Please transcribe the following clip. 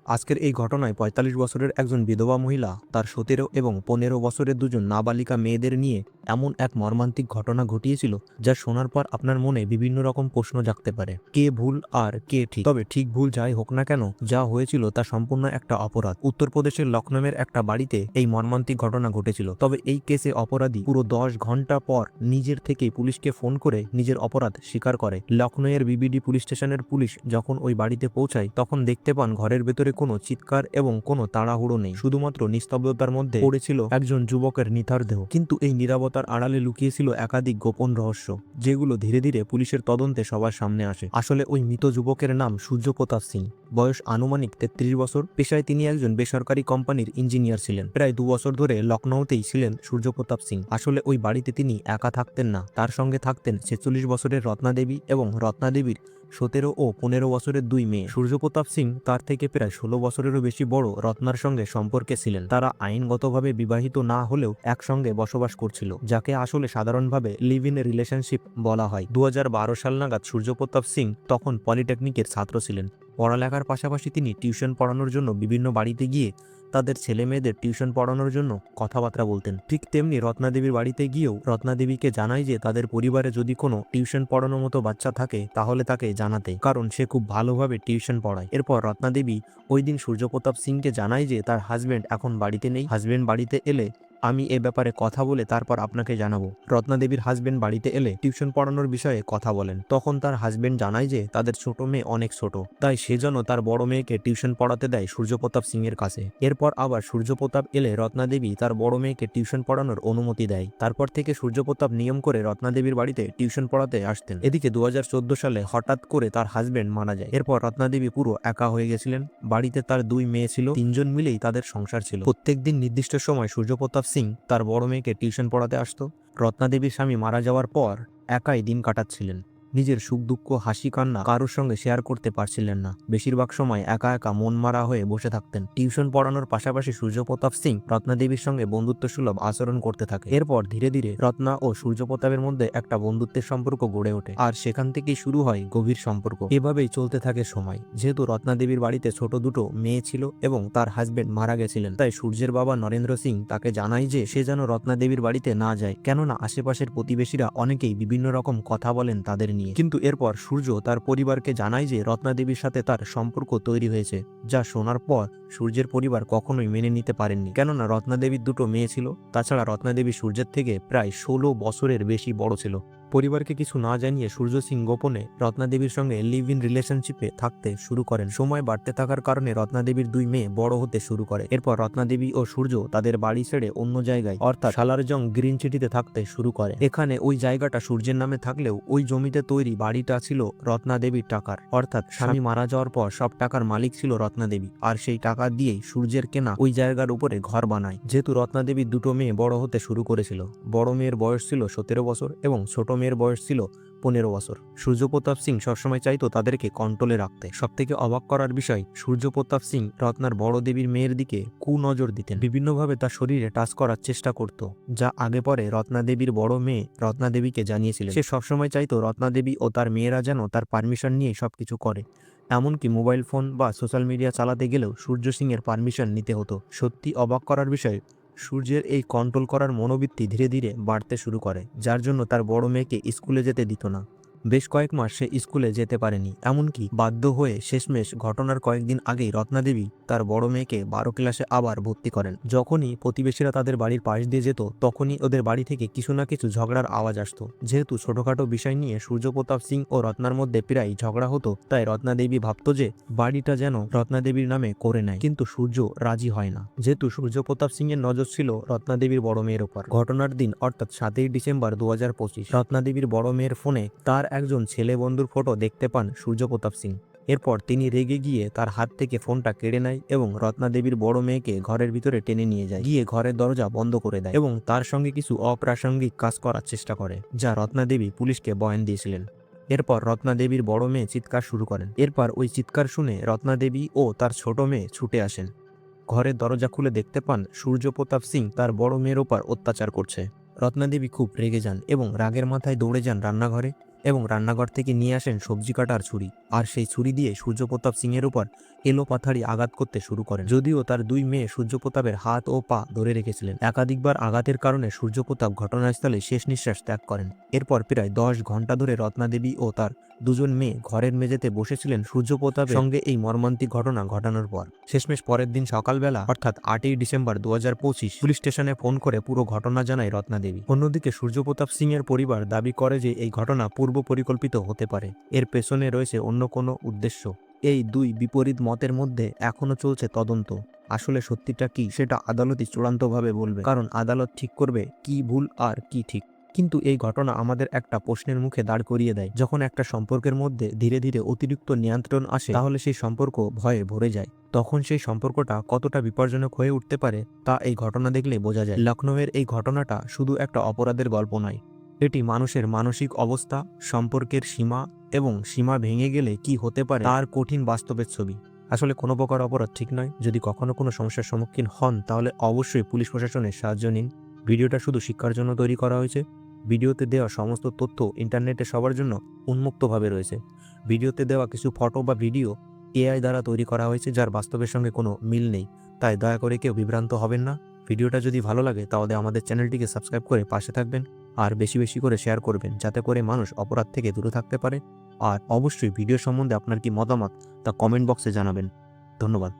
আজকের এই ঘটনায় ৪৫ বছরের একজন বিধবা মহিলা তার ১৭ এবং ১৫ বছরের দুজন নাবালিকা মেয়েদের নিয়ে এমন এক মর্মান্তিক ঘটনা ঘটিয়েছিল যা শোনার পর আপনার মনে বিভিন্ন রকম প্রশ্ন জাগতে পারে। কে ভুল আর কে ঠিক? তবে ঠিক ভুল যাই হোক না কেন, যা হয়েছিল তা সম্পূর্ণ একটা অপরাধ। উত্তরপ্রদেশের লখনউয়ের একটা বাড়িতে এই মর্মান্তিক ঘটনা ঘটেছিল। তবে এই কেসে অপরাধী পুরো ১০ ঘন্টা পর নিজের থেকেই পুলিশকে ফোন করে নিজের অপরাধ স্বীকার করে। লখনউয়ের বিবিডি পুলিশ স্টেশনের পুলিশ যখন ওই বাড়িতে পৌঁছায় তখন দেখতে পান ঘরের ভেতরে কোনো চিৎকার এবং কোনো তাড়াহুড়ো নেই, শুধুমাত্র নিস্তব্ধতার মধ্যে পড়েছিল একজন যুবকের নিথর দেহ। কিন্তু এই নীরবতার আড়ালে লুকিয়েছিল একাধিক গোপন রহস্য, যেগুলো ধীরে ধীরে পুলিশের তদন্তে সবার সামনে আসে। আসলে ওই মৃত যুবকের নাম সূর্যপ্রতাপ সিং, বয়স আনুমানিক ৩৩ বছর। পেশায় তিনি একজন বেসরকারি কোম্পানির ইঞ্জিনিয়ার ছিলেন। প্রায় ২ বছর ধরে লখনউতেই ছিলেন সূর্যপ্রতাপ সিং। আসলে ওই বাড়িতে তিনি একা থাকতেন না, তার সঙ্গে থাকতেন ৪৬ বছরের রত্নাদেবী এবং রত্নাদেবীর ১৭ ও ১৫ বছরের দুই মেয়ে। সূর্যপ্রতাপ সিং তার থেকে প্রায় ১৬ বছরেরও বেশি বড় রত্নার সঙ্গে সম্পর্কে ছিলেন। তারা আইনগতভাবে বিবাহিত না হলেও একসঙ্গে বসবাস করছিল, যাকে আসলে সাধারণভাবে লিভ ইন রিলেশনশিপ বলা হয়। ২০১২ সাল নাগাদ সূর্যপ্রতাপ সিং তখন পলিটেকনিকের ছাত্র ছিলেন। পড়ালেখার পাশাপাশি তিনি টিউশন পড়ানোর জন্য বিভিন্ন বাড়িতে গিয়ে তাদের ছেলে মেয়েদের টিউশন পড়ানোর জন্য কথাবার্তা বলতেন। ঠিক তেমনি রত্নাদেবীর বাড়িতে গিয়েও রত্নাদেবীকে জানায় যে তাদের পরিবারে যদি কোনো টিউশন পড়ানোর মতো বাচ্চা থাকে তাহলে তাকে জানাতে, কারণ সে খুব ভালোভাবে টিউশন পড়ায়। এরপর রত্নাদেবী ওই দিন সূর্যপ্রতাপ সিংকে জানায় যে তার হাজবেন্ড এখন বাড়িতে নেই, হাজবেন্ড বাড়িতে এলে আমি এ ব্যাপারে কথা বলে তারপর আপনাকে জানাবো। রত্নাদেবীর হাজবেন্ড বাড়িতে এলে টিউশন পড়ানোর বিষয়ে কথা বলেন। তখন তার হাজবেন্ড জানায় যে তাদের ছোট মেয়ে অনেক ছোট, তাই সে যেন তার বড় মেয়েকে টিউশন পড়াতে দেয় সূর্যপ্রতাপ সিং এর কাছে। এরপর আবার সূর্যপ্রতাপ এলে রত্নাদেবী তার বড় মেয়েকে টিউশন পড়ানোর অনুমতি দেয়। তারপর থেকে সূর্যপ্রতাপ নিয়ম করে রত্নাদেবীর বাড়িতে টিউশন পড়াতে আসতেন। এদিকে ২০১৪ সালে হঠাৎ করে তার হাজবেন্ড মারা যায়। এরপর রত্নাদেবী পুরো একা হয়ে গেছিলেন। বাড়িতে তার দুই মেয়ে ছিল, তিনজন মিলেই তাদের সংসার ছিল। প্রত্যেকদিন নির্দিষ্ট সময় সূর্যপ্রতাপ সিং তার বড় মেয়েকে টিউশন পড়াতে আসতো। রত্নাদেবীর স্বামী মারা যাওয়ার পর একাই দিন কাটাচ্ছিলেন। নিজের সুখ দুঃখ হাসি কান্না কারোর সঙ্গে শেয়ার করতে পারছিলেন না। বেশিরভাগ সময় একা একা মন মারা হয়ে বসে থাকতেন। টিউশন পড়ানোর পাশাপাশি সূর্যপ্রতাপ সিং রত্নাদেবীর সঙ্গে বন্ধুত্ব সুলভ আচরণ করতে থাকে। এরপর ধীরে ধীরে রত্না ও সূর্যপ্রতাপের মধ্যে একটা বন্ধুত্বের সম্পর্ক গড়ে ওঠে, আর সেখান থেকেই শুরু হয় গভীর সম্পর্ক। এভাবেই চলতে থাকে সময়। যেহেতু রত্নাদেবীর বাড়িতে ছোট দুটো মেয়ে ছিল এবং তার হাজবেন্ড মারা গেছিলেন, তাই সূর্যের বাবা নরেন্দ্র সিং তাকে জানায় যে সে যেন রত্নাদেবীর বাড়িতে না যায়, কেননা আশেপাশের প্রতিবেশীরা অনেকেই বিভিন্ন রকম কথা বলেন তাদের নিয়ে। কিন্তু এরপর সূর্য তার পরিবারকে জানায় যে রত্নাদেবীর সাথে তার সম্পর্ক তৈরি হয়েছে, যা শোনার পর সূর্যের পরিবার কখনোই মেনে নিতে পারেননি, কেননা রত্নাদেবীর দুটো মেয়ে ছিল। তাছাড়া রত্নাদেবী সূর্যের থেকে প্রায় ১৬ বছরের বেশি বড় ছিল। পরিবারকে কিছু না জানিয়ে সূর্য সিং গোপনে রত্নাদেবীর সঙ্গে লিভ ইন রিলেশনশিপে থাকতে শুরু করেন। সময় বাড়তে থাকার কারণে রত্নাদেবীর দুই মেয়ে বড় হতে শুরু করে। এরপর রত্নাদেবী ও সূর্য তাদের বাড়ি ছেড়ে অন্য জায়গায় অর্থাৎ সালারজং গ্রিন সিটিতে থাকতে শুরু করে। এখানে ওই জায়গাটা সূর্যের নামে থাকলেও ওই জমিতে তৈরি বাড়িটা ছিল রত্নাদেবীর টাকার, অর্থাৎ স্বামী মারা যাওয়ার পর সব টাকার মালিক ছিল রত্নাদেবী, আর সেই টাকা দিয়েই সূর্যের কেনা ওই জায়গার উপরে ঘর বানায়। যেহেতু রত্নাদেবীর দুটো মেয়ে বড় হতে শুরু করেছিল, বড় মেয়ের বয়স ছিল ১৭ বছর এবং ছোট মেয়ের বয়স ছিল ১৫ বছর। সূর্যপ্রতাপ সিং সবসময় চাইতো তাদেরকে কন্ট্রোলে রাখতে। সবথেকে অবাক করার বিষয়, সূর্যপ্রতাপ সিং রত্নার বড় দেবীর মেয়ের দিকে কুনজর দিতেন, বিভিন্নভাবে তার শরীরে টাচ করার চেষ্টা করত, যা আগে পরে রত্নাদেবীর বড় মেয়ে রত্নাদেবীকে জানিয়েছিলেন। সে সবসময় চাইতো রত্নাদেবী ও তার মেয়েরা যেন তার পারমিশন নিয়ে সবকিছু করে। এমনকি মোবাইল ফোন বা সোশ্যাল মিডিয়া চালাতে গেলেও সূর্য সিং এর পারমিশন নিতে হতো। সত্যি অবাক করার বিষয়, সূর্যের এই কন্ট্রোল করার মনোবৃত্তি ধীরে ধীরে বাড়তে শুরু করে, যার জন্য তার বড় মেয়েকে স্কুলে যেতে দিত না। বেশ কয়েক মাস সে স্কুলে যেতে পারেনি। এমনকি বাধ্য হয়ে শেষমেশ ঘটনার কয়েকদিন আগেই রত্নাদেবী তার বড় মেয়েকে ১২ ক্লাসে আবার ভর্তি করেন। যখনই প্রতিবেশীরা তাদের বাড়ির পাশ দিয়ে যেত তখনই ওদের বাড়ি থেকে কিছু না কিছু ঝগড়ার আওয়াজ আসতো। যেহেতু ছোটখাটো বিষয় নিয়ে সূর্যপ্রতাপ সিং ও রত্নার মধ্যে প্রায় ঝগড়া হতো, তাই রত্নাদেবী ভাবত যে বাড়িটা যেন রত্নাদেবীর নামে করে নেয়, কিন্তু সূর্য রাজি হয় না। যেহেতু সূর্যপ্রতাপ সিং এর নজর ছিল রত্নাদেবীর বড় মেয়ের ওপর। ঘটনার দিন অর্থাৎ ৭ই ডিসেম্বর ২০২৫ রত্নাদেবীর বড় মেয়ের ফোনে তার একজন ছেলে বন্ধুর ফটো দেখতে পান সূর্যপ্রতাপ সিং। এরপর তিনি রেগে গিয়ে তার হাত থেকে ফোনটা কেড়ে নেয় এবং রত্নাদেবীর বড় মেয়েকে ঘরের ভিতরে টেনে নিয়ে যায়, গিয়ে ঘরের দরজা বন্ধ করে দেয় এবং তার সঙ্গে কিছু অপ্রাসঙ্গিক কাজ করার চেষ্টা করে, যা রত্নাদেবী পুলিশকে বয়ান দিয়েছিলেন। এরপর রত্নাদেবীর বড় মেয়ে চিৎকার শুরু করেন। এরপর ওই চিৎকার শুনে রত্নাদেবী ও তার ছোট মেয়ে ছুটে আসেন। ঘরের দরজা খুলে দেখতে পান সূর্যপ্রতাপ সিং তার বড় মেয়ের ওপর অত্যাচার করছে। রত্নাদেবী খুব রেগে যান এবং রাগের মাথায় দৌড়ে যান রান্নাঘরে এবং রান্নাঘর থেকে নিয়ে আসেন সবজি কাটার ছুরি, আর সেই ছুরি দিয়ে সূর্যপ্রতাপ সিংয়ের উপর এলোপাথাড়ি আঘাত করতে শুরু করেন। যদিও তার দুই মেয়ে সূর্যপ্রতাপের হাত ও পা ধরে রেখেছিলেন। একাধিকবার আঘাতের কারণে সূর্যপ্রতাপ ঘটনাস্থলে শেষ নিঃশ্বাস ত্যাগ করেন। এরপর প্রায় 10 ঘন্টা ধরে রত্নাদেবী ও তার দুজন মেয়ে ঘরের মেঝেতে বসেছিলেন সূর্যপ্রতাপের সঙ্গে এই মর্মান্তিক ঘটনা ঘটানোর পর। শেষমেশ পরের দিন সকালবেলা অর্থাৎ 8ই ডিসেম্বর 2025 পুলিশ স্টেশনে ফোন করে পুরো ঘটনা জানায় রত্নাদেবী। অন্যদিকে সূর্যপ্রতাপ সিং এর পরিবার দাবি করে যে এই ঘটনা পূর্ব পরিকল্পিত হতে পারে, এর পেছনে রয়েছে অন্য কোনো উদ্দেশ্য। এই দুই বিপরীত মতের মধ্যে এখনো চলছে তদন্ত। আসলে সত্যিটা কি সেটা আদালতই চূড়ান্তভাবে বলবে, কারণ আদালত ঠিক করবে কি ভুল আর কি ঠিক। কিন্তু এই ঘটনা আমাদের একটা প্রশ্নের মুখে দাঁড় করিয়ে দেয়, যখন একটা সম্পর্কের মধ্যে ধীরে ধীরে অতিরিক্ত নিয়ন্ত্রণ আসে তাহলে সেই সম্পর্ক ভয়ে ভরে যায়। তখন সেই সম্পর্কটা কতটা বিপজ্জনক হয়ে উঠতে পারে তা এই ঘটনা দেখলে বোঝা যায়। লখনৌয়ের এই ঘটনাটা শুধু একটা অপরাধের গল্প নয়, এটি মানুষের মানসিক অবস্থা, সম্পর্কের সীমা এবং সীমা ভেঙে গেলে কি হতে পারে তার কঠিন বাস্তবের ছবি। আসলে কোনো প্রকার অপরাধ ঠিক নয়। যদি কখনো কোনো সমস্যার সম্মুখীন হন তাহলে অবশ্যই পুলিশ প্রশাসনের সাহায্য নিন। ভিডিওটা শুধু শিক্ষার জন্য তৈরি করা হয়েছে। ভিডিওতে দেওয়া সমস্ত তথ্য ইন্টারনেটে সবার জন্য উন্মুক্তভাবে রয়েছে। ভিডিওতে দেওয়া কিছু ফটো বা ভিডিও এআই দ্বারা তৈরি করা হয়েছে, যার বাস্তবের সঙ্গে কোনো মিল নেই। তাই দয়া করে কেউ বিভ্রান্ত হবেন না। ভিডিওটা যদি ভালো লাগে তাহলে আমাদের চ্যানেলটিকে সাবস্ক্রাইব করে পাশে থাকবেন, আর বেশি বেশি করে শেয়ার করবেন, যাতে করে মানুষ অপরাধ থেকে দূরে থাকতে পারে। আর অবশ্যই ভিডিও সম্বন্ধে আপনার কি মতামত তা কমেন্ট বক্সে জানাবেন। ধন্যবাদ।